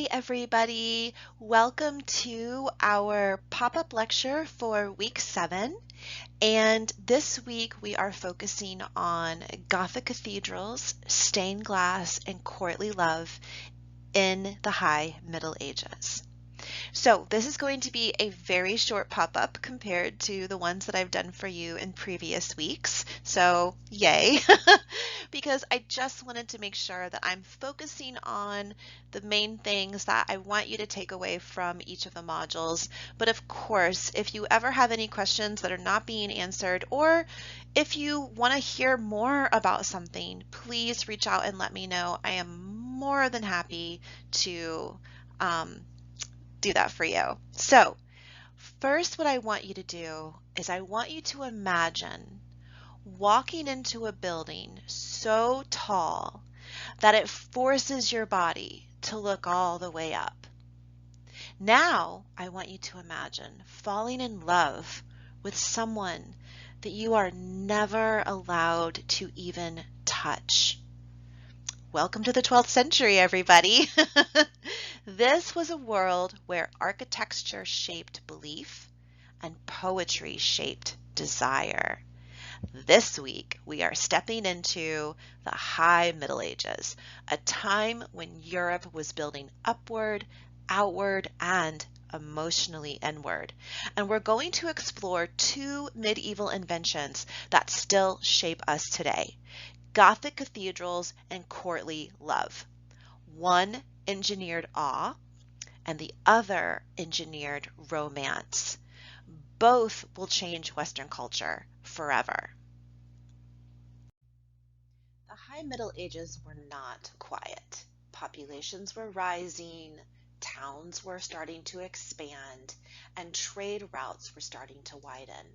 Hi, everybody. Welcome to our pop-up lecture for week 7. And this week we are focusing on Gothic cathedrals, stained glass, and courtly love in the High Middle Ages. So this is going to be a very short pop-up compared to the ones that I've done for you in previous weeks. So yay, because I just wanted to make sure that I'm focusing on the main things that I want you to take away from each of the modules. But of course, if you ever have any questions that are not being answered, or if you want to hear more about something, please reach out and let me know. I am more than happy to do that for you. So first, what I want you to do is I want you to imagine walking into a building so tall that it forces your body to look all the way up. Now, I want you to imagine falling in love with someone that you are never allowed to even touch. Welcome to the 12th century, everybody. This was a world where architecture shaped belief and poetry shaped desire. This week, we are stepping into the High Middle Ages, a time when Europe was building upward, outward, and emotionally inward. And we're going to explore two medieval inventions that still shape us today: Gothic cathedrals and courtly love. One engineered awe and the other engineered romance. Both will change Western culture forever. The High Middle Ages were not quiet. Populations were rising, towns were starting to expand, and trade routes were starting to widen.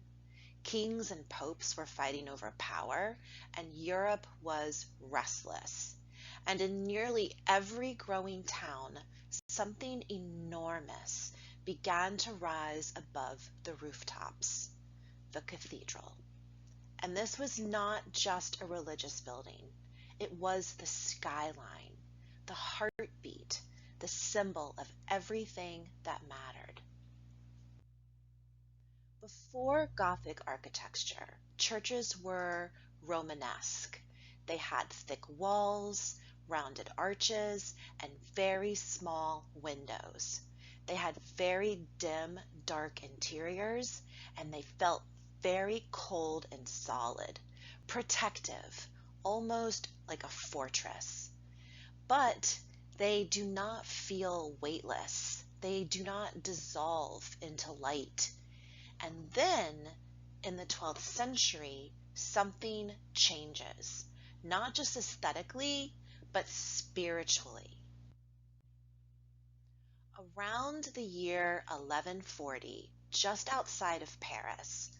Kings and popes were fighting over power, and Europe was restless. And in nearly every growing town, something enormous began to rise above the rooftops: the cathedral. And this was not just a religious building. It was the skyline, the heartbeat, the symbol of everything that mattered. Before Gothic architecture, churches were Romanesque. They had thick walls, rounded arches, and very small windows. They had very dim, dark interiors, and they felt very cold and solid, protective, almost like a fortress. But they do not feel weightless. They do not dissolve into light. And then, in the 12th century, something changes, not just aesthetically, but spiritually. Around the year 1140, just outside of Paris,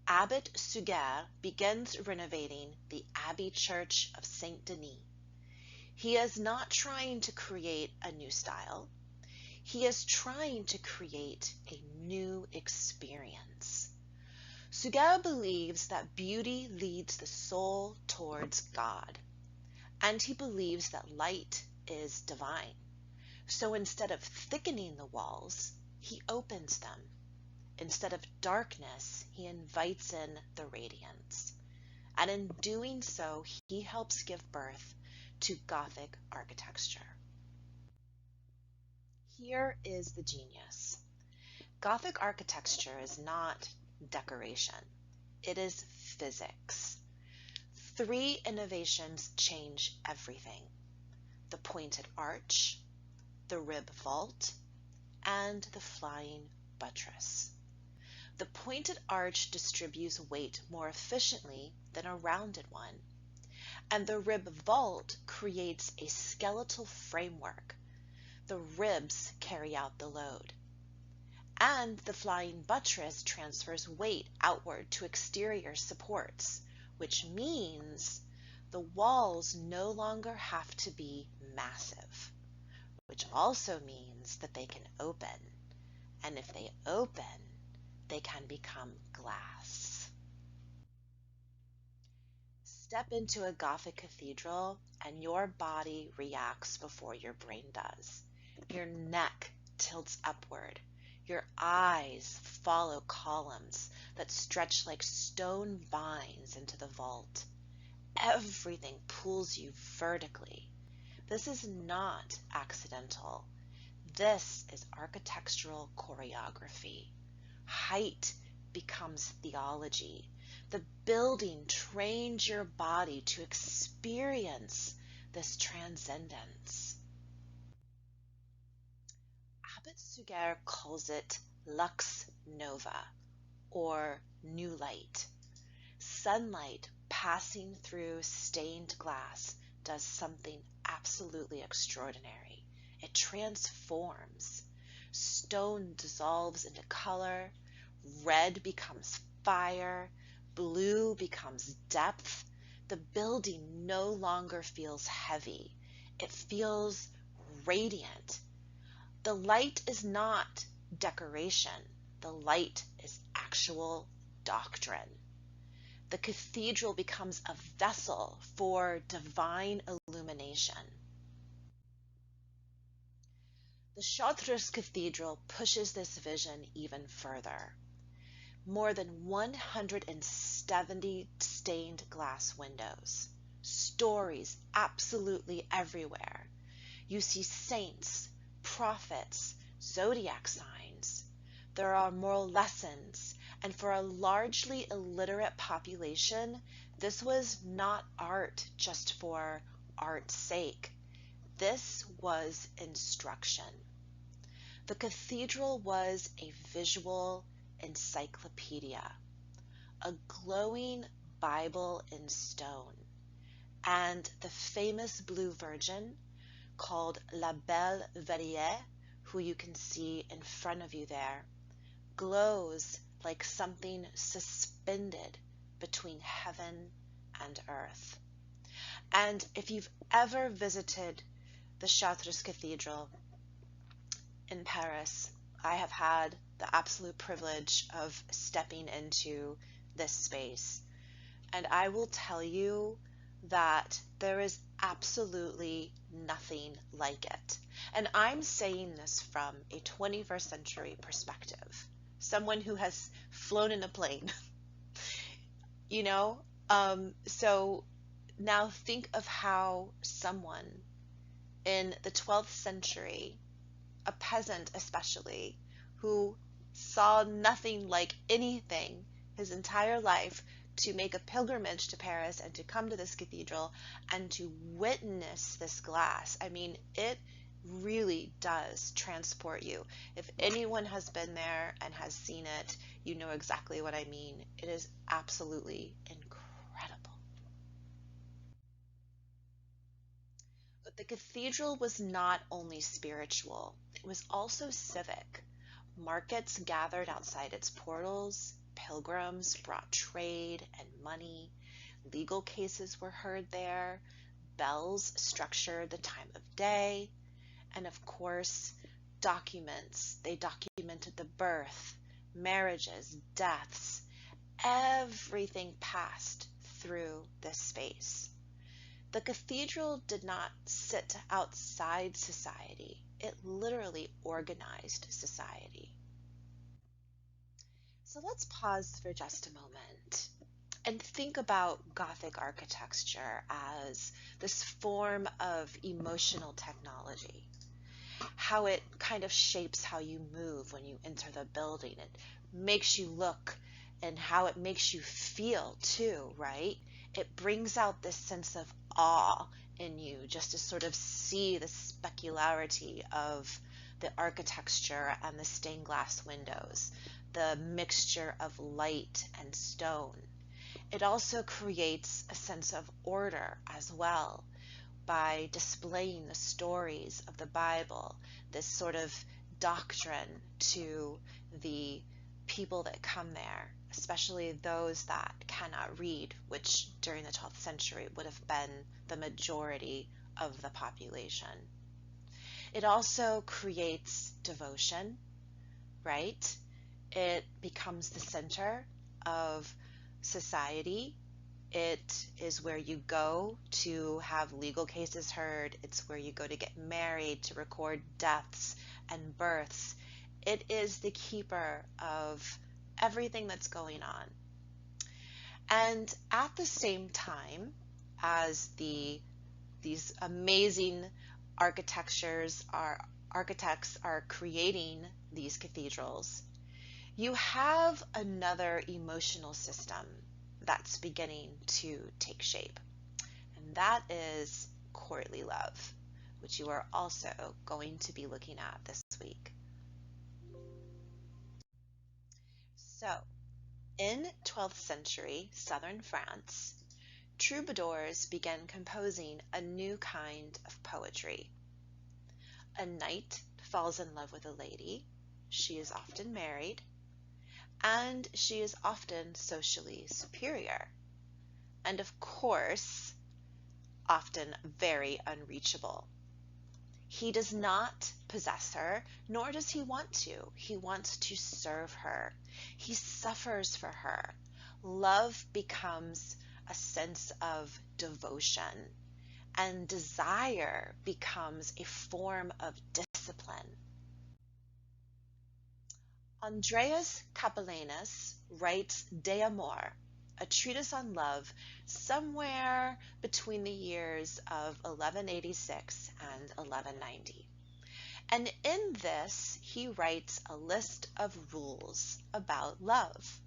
Abbot Suger begins renovating the Abbey Church of Saint Denis. He is not trying to create a new style. He is trying to create a new experience. Suger believes that beauty leads the soul towards God, and he believes that light is divine. So instead of thickening the walls, he opens them. Instead of darkness, he invites in the radiance. And in doing so, he helps give birth to Gothic architecture. Here is the genius. Gothic architecture is not decoration. It is physics. 3 innovations change everything: the pointed arch, the rib vault, and the flying buttress. The pointed arch distributes weight more efficiently than a rounded one, and the rib vault creates a skeletal framework. The ribs carry out the load. And the flying buttress transfers weight outward to exterior supports, which means the walls no longer have to be massive, which also means that they can open. And if they open, they can become glass. Step into a Gothic cathedral and your body reacts before your brain does. Your neck tilts upward. Your eyes follow columns that stretch like stone vines into the vault. Everything pulls you vertically. This is not accidental. This is architectural choreography. Height becomes theology. The building trains your body to experience this transcendence. Abbot Suger calls it lux nova, or new light. Sunlight passing through stained glass does something absolutely extraordinary. It transforms. Stone dissolves into color, red becomes fire, blue becomes depth. The building no longer feels heavy. It feels radiant. The light is not decoration. The light is actual doctrine. The cathedral becomes a vessel for divine illumination. The Chartres Cathedral pushes this vision even further. More than 170 stained glass windows, stories absolutely everywhere. You see saints, prophets, zodiac signs. There are moral lessons, and for a largely illiterate population, this was not art just for art's sake. This was instruction. The cathedral was a visual encyclopedia, a glowing Bible in stone, and the famous Blue Virgin called La Belle Vierge, who you can see in front of you there, glows like something suspended between heaven and earth. And if you've ever visited the Chartres Cathedral in Paris, I have had the absolute privilege of stepping into this space. And I will tell you that there is absolutely nothing like it. And I'm saying this from a 21st century perspective, someone who has flown in a plane, So now think of how someone in the 12th century, a peasant especially, who saw nothing like anything his entire life, to make a pilgrimage to Paris and to come to this cathedral and to witness this glass. I mean, it really does transport you. If anyone has been there and has seen it, you know exactly what I mean. It is absolutely incredible. But the cathedral was not only spiritual, it was also civic. Markets gathered outside its portals, pilgrims brought trade and money, legal cases were heard there, bells structured the time of day, and of course, documents. They documented the birth, marriages, deaths. Everything passed through this space. The cathedral did not sit outside society. It literally organized society. So let's pause for just a moment and think about Gothic architecture as this form of emotional technology, how it kind of shapes how you move when you enter the building. It makes you look, and how it makes you feel too, right? It brings out this sense of awe in you just to sort of see the specularity of the architecture and the stained glass windows, the mixture of light and stone. It also creates a sense of order as well by displaying the stories of the Bible, this sort of doctrine to the people that come there, especially those that cannot read, which during the 12th century would have been the majority of the population. It also creates devotion, right? It becomes the center of society. It is where you go to have legal cases heard. It's where you go to get married, to record deaths and births. It is the keeper of everything that's going on. And at the same time as these amazing architects are creating these cathedrals, you have another emotional system that's beginning to take shape. And that is courtly love, which you are also going to be looking at this week. So, in 12th century southern France, troubadours began composing a new kind of poetry. A knight falls in love with a lady. She is often married, and she is often socially superior, and of course, often very unreachable. He does not possess her, nor does he want to. He wants to serve her. He suffers for her. Love becomes a sense of devotion, and desire becomes a form of discipline. Andreas Capellanus writes De Amore, a treatise on love, somewhere between the years of 1186 and 1190. And in this, he writes a list of rules about love.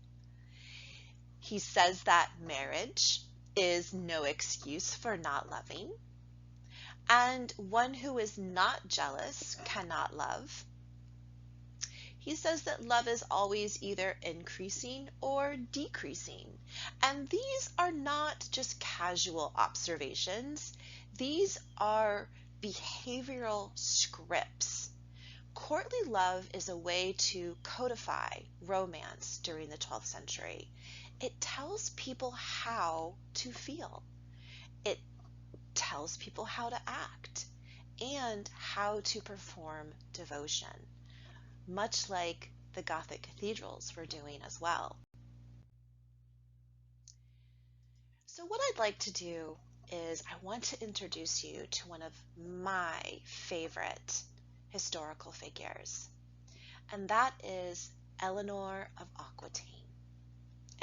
He says that marriage is no excuse for not loving, and one who is not jealous cannot love. He says that love is always either increasing or decreasing. And these are not just casual observations. These are behavioral scripts. Courtly love is a way to codify romance during the 12th century. It tells people how to feel. It tells people how to act and how to perform devotion, much like the Gothic cathedrals were doing as well. So what I'd like to do is I want to introduce you to one of my favorite historical figures, and that is Eleanor of Aquitaine.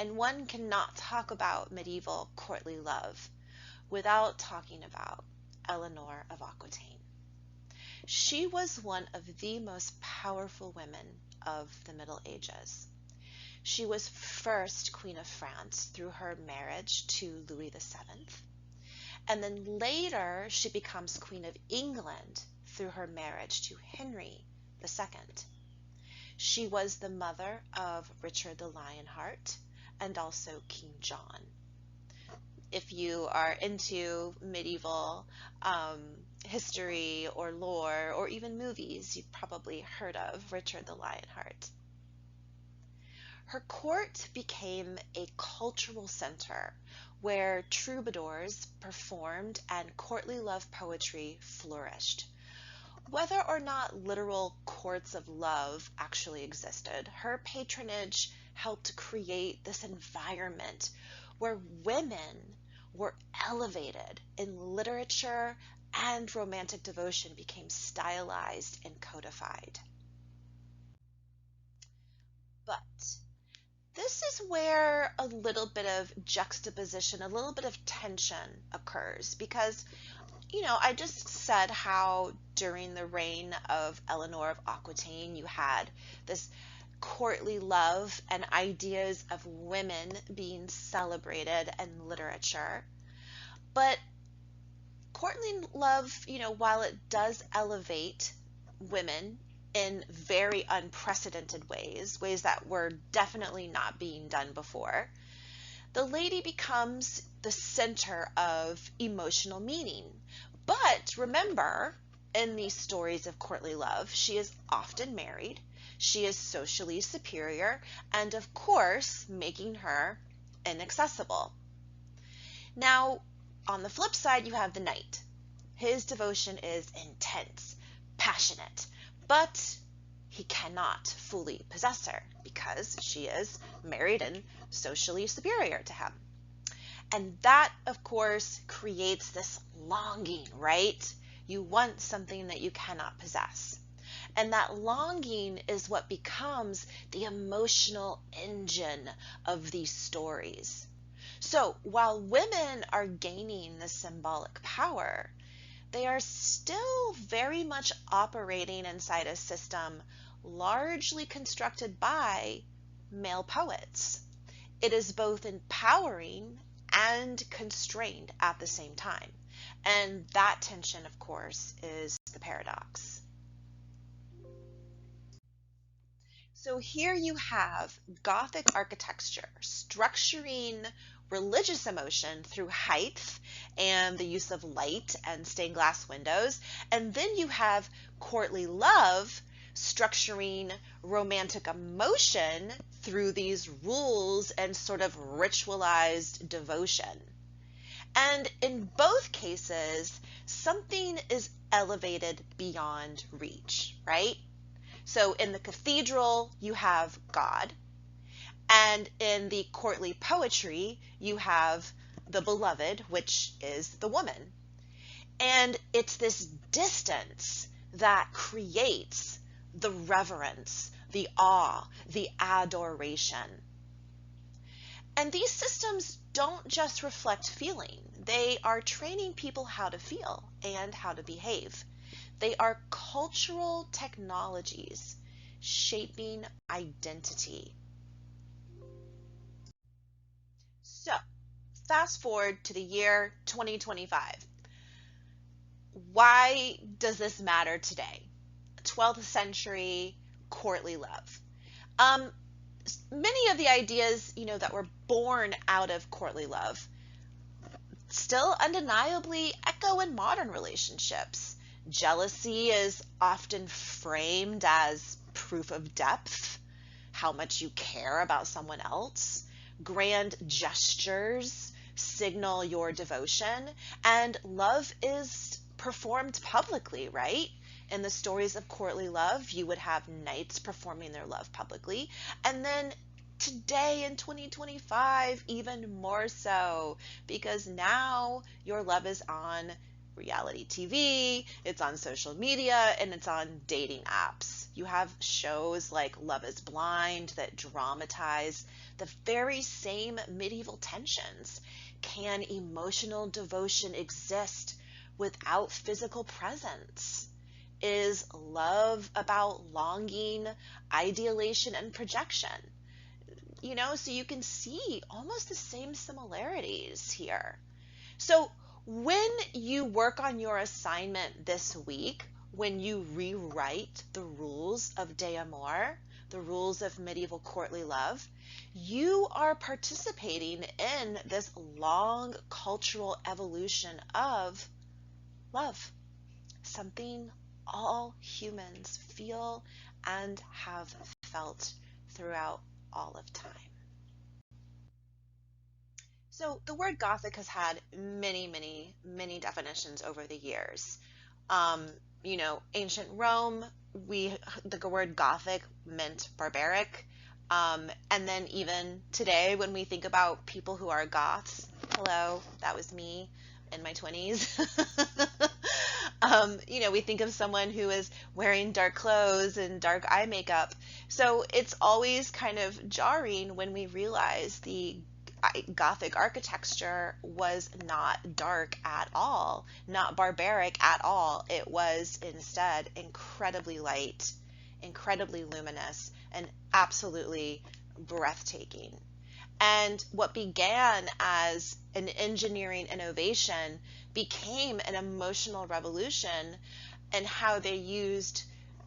And one cannot talk about medieval courtly love without talking about Eleanor of Aquitaine. She was one of the most powerful women of the Middle Ages. She was first Queen of France through her marriage to Louis VII, and then later she becomes Queen of England through her marriage to Henry II. She was the mother of Richard the Lionheart and also King John. If you are into medieval history or lore or even movies, you've probably heard of Richard the Lionheart. Her court became a cultural center where troubadours performed and courtly love poetry flourished. Whether or not literal courts of love actually existed, her patronage helped create this environment where women were elevated in literature, and romantic devotion became stylized and codified. But this is where a little bit of juxtaposition, a little bit of tension occurs, because I just said how during the reign of Eleanor of Aquitaine you had this courtly love and ideas of women being celebrated in literature. But courtly love, while it does elevate women in very unprecedented ways that were definitely not being done before, the lady becomes the center of emotional meaning. But remember, in these stories of courtly love, she is often married, she is socially superior, and of course, making her inaccessible. Now, on the flip side, you have the knight. His devotion is intense, passionate, but he cannot fully possess her because she is married and socially superior to him. And that, of course, creates this longing, right? You want something that you cannot possess. And that longing is what becomes the emotional engine of these stories. So while women are gaining this symbolic power, they are still very much operating inside a system largely constructed by male poets. It is both empowering and constrained at the same time. And that tension, of course, is the paradox. So here you have Gothic architecture structuring religious emotion through height and the use of light and stained glass windows. And then you have courtly love structuring romantic emotion through these rules and sort of ritualized devotion. And in both cases, something is elevated beyond reach, right? So in the cathedral, you have God, and in the courtly poetry, you have the beloved, which is the woman. And it's this distance that creates the reverence, the awe, the adoration. And these systems don't just reflect feeling. They are training people how to feel and how to behave. They are cultural technologies shaping identity. So, fast forward to the year 2025. Why does this matter today? 12th century courtly love. Many of the ideas, that were born out of courtly love still undeniably echo in modern relationships. Jealousy is often framed as proof of depth, how much you care about someone else. Grand gestures signal your devotion, and love is performed publicly, right? In the stories of courtly love, you would have knights performing their love publicly. And then today in 2025, even more so, because now your love is on reality TV, it's on social media, and it's on dating apps. You have shows like Love is Blind that dramatize the very same medieval tensions. Can emotional devotion exist without physical presence? Is love about longing, ideation, and projection? So you can see almost the same similarities here. So when you work on your assignment this week, when you rewrite the rules of Amore, the rules of medieval courtly love, you are participating in this long cultural evolution of love, something all humans feel and have felt throughout all of time. So the word Gothic has had many, many, many definitions over the years. Ancient Rome, the word Gothic meant barbaric. And then even today, when we think about people who are Goths, hello, that was me in my 20s. We think of someone who is wearing dark clothes and dark eye makeup. So it's always kind of jarring when we realize the Gothic architecture was not dark at all, not barbaric at all. It was instead incredibly light, incredibly luminous, and absolutely breathtaking. And what began as an engineering innovation became an emotional revolution in how they used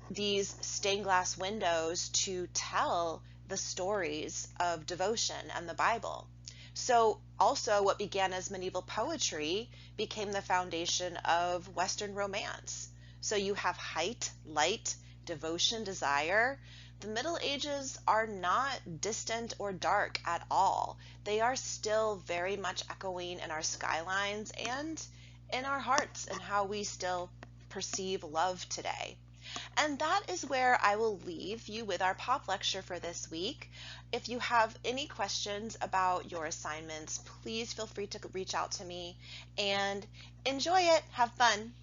these stained glass windows to tell the stories of devotion and the Bible. So also what began as medieval poetry became the foundation of Western romance. So you have height, light, devotion, desire. The Middle Ages are not distant or dark at all. They are still very much echoing in our skylines and in our hearts and how we still perceive love today. And that is where I will leave you with our pop lecture for this week. If you have any questions about your assignments, please feel free to reach out to me and enjoy it. Have fun.